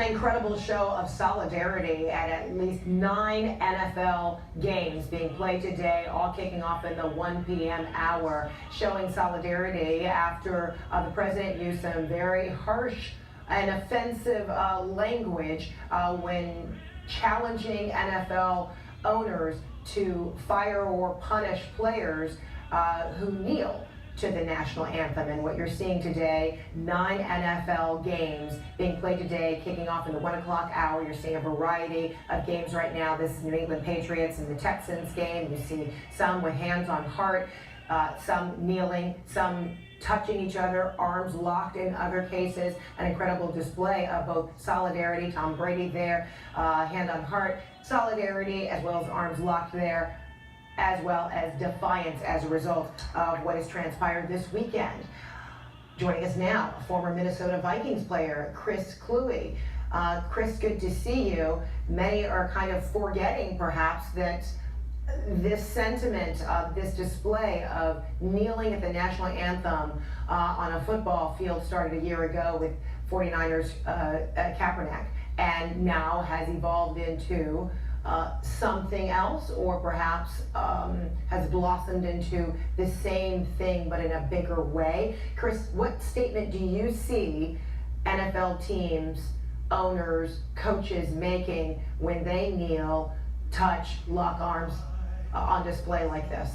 An incredible show of solidarity at least 9 NFL games being played today, all kicking off in the 1 p.m. hour, showing solidarity after the president used some very harsh and offensive language when challenging NFL owners to fire or punish players who kneel to the national anthem. And what you're seeing today, 9 NFL games being played today, kicking off in the 1 o'clock hour. You're seeing a variety of games right now. This is New England Patriots and the Texans game. You see some with hands on heart, some kneeling, some touching each other, arms locked in other cases. An incredible display of both solidarity, Tom Brady there, hand on heart, solidarity, as well as arms locked there, as well as defiance as a result of what has transpired this weekend. Joining us now, former Minnesota Vikings player, Kluwe. Chris, good to see you. Many are kind of forgetting, perhaps, that this sentiment of this display of kneeling at the national anthem on a football field started a year ago with 49ers Kaepernick, and now has evolved into something else, or perhaps has blossomed into the same thing but in a bigger way. Chris, what statement do you see NFL teams, owners, coaches making when they kneel, touch, lock arms on display like this?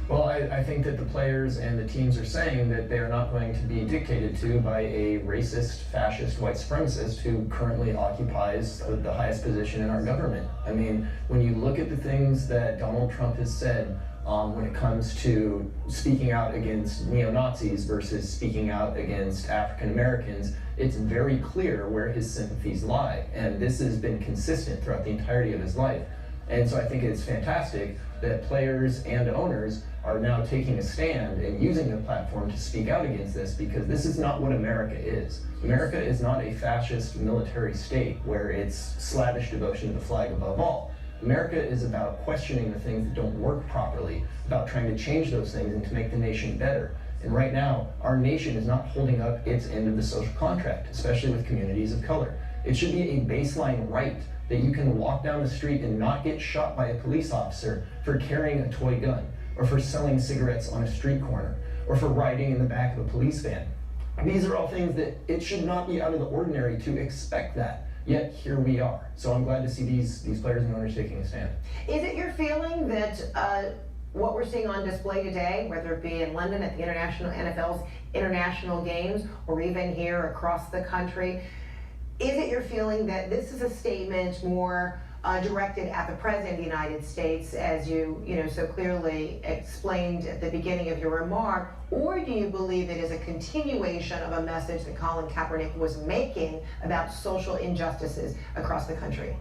Well, I think that the players and the teams are saying that they are not going to be dictated to by a racist, fascist, white supremacist who currently occupies the highest position in our government. I mean, when you look at the things that Donald Trump has said when it comes to speaking out against neo-Nazis versus speaking out against African Americans, it's very clear where his sympathies lie. And this has been consistent throughout the entirety of his life. And so I think it's fantastic that players and owners are now taking a stand and using the platform to speak out against this, because this is not what America is. America is not a fascist military state where it's slavish devotion to the flag above all. America is about questioning the things that don't work properly, about trying to change those things and to make the nation better. And right now, our nation is not holding up its end of the social contract, especially with communities of color. It should be a baseline right that you can walk down the street and not get shot by a police officer for carrying a toy gun, or for selling cigarettes on a street corner, or for riding in the back of a police van. These are all things that it should not be out of the ordinary to expect that, yet here we are. So I'm glad to see these players and owners taking a stand. Is it your feeling that what we're seeing on display today, whether it be in London at the NFL's international games, or even here across the country, is it your feeling that this is a statement more directed at the President of the United States, as you so clearly explained at the beginning of your remark, or do you believe it is a continuation of a message that Colin Kaepernick was making about social injustices across the country?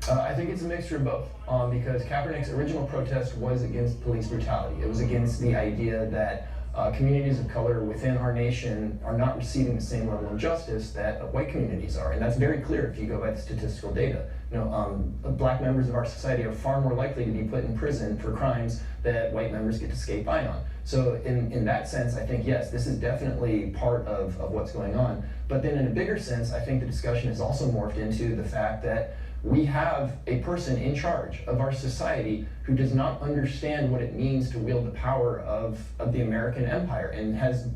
I think it's a mixture of both, because Kaepernick's original protest was against police brutality. It was against the idea that communities of color within our nation are not receiving the same level of justice that white communities are, and that's very clear if you go by the statistical data. Black members of our society are far more likely to be put in prison for crimes that white members get to skate by on. So in that sense, I think, yes, this is definitely part of what's going on. But then in a bigger sense, I think the discussion has also morphed into the fact that we have a person in charge of our society who does not understand what it means to wield the power of the American empire, and has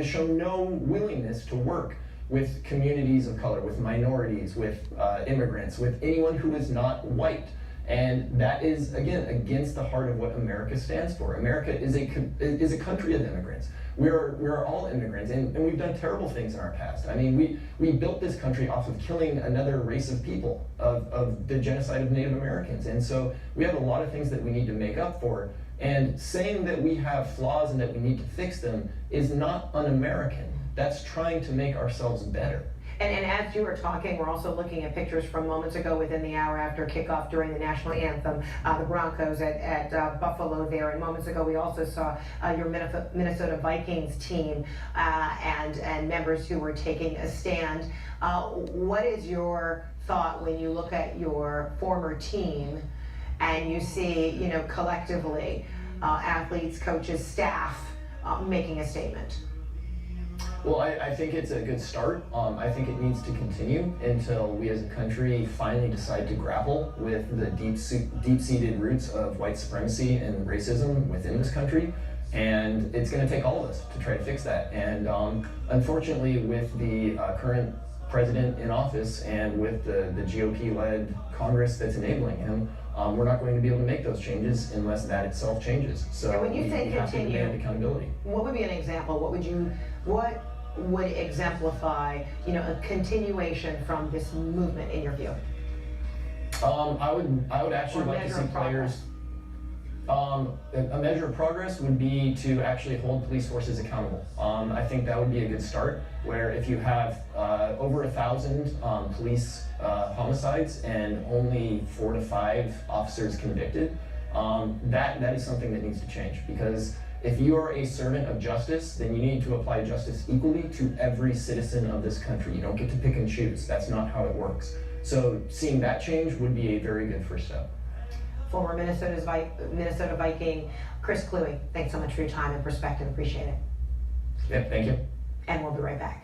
shown no willingness to work with communities of color, with minorities, with immigrants, with anyone who is not white. And that is, again, against the heart of what America stands for. America is a country of immigrants. We're all immigrants, and we've done terrible things in our past. I mean, we built this country off of killing another race of people, of the genocide of Native Americans. And so we have a lot of things that we need to make up for. And saying that we have flaws and that we need to fix them is not un-American. That's trying to make ourselves better. And as you were talking, we're also looking at pictures from moments ago within the hour after kickoff during the national anthem, the Broncos at Buffalo there. And moments ago, we also saw your Minnesota Vikings team and members who were taking a stand. What is your thought when you look at your former team and you see, collectively, athletes, coaches, staff making a statement? Well, I think it's a good start. I think it needs to continue until we as a country finally decide to grapple with the deep-seated roots of white supremacy and racism within this country. And it's going to take all of us to try to fix that. And unfortunately, with the current president in office and with the GOP-led Congress that's enabling him, we're not going to be able to make those changes unless that itself changes. So and when you say we have to continue, demand accountability. What would be an example? What would exemplify, a continuation from this movement in your view? I would actually like to see players. A measure of progress would be to actually hold police forces accountable. I think that would be a good start, where if you have over 1,000 police homicides and only 4 to 5 officers convicted, that is something that needs to change. Because if you are a servant of justice, then you need to apply justice equally to every citizen of this country. You don't get to pick and choose. That's not how it works. So seeing that change would be a very good first step. Former Minnesota Viking Chris Kluwe, thanks so much for your time and perspective. Appreciate it. Yeah, thank you. And we'll be right back.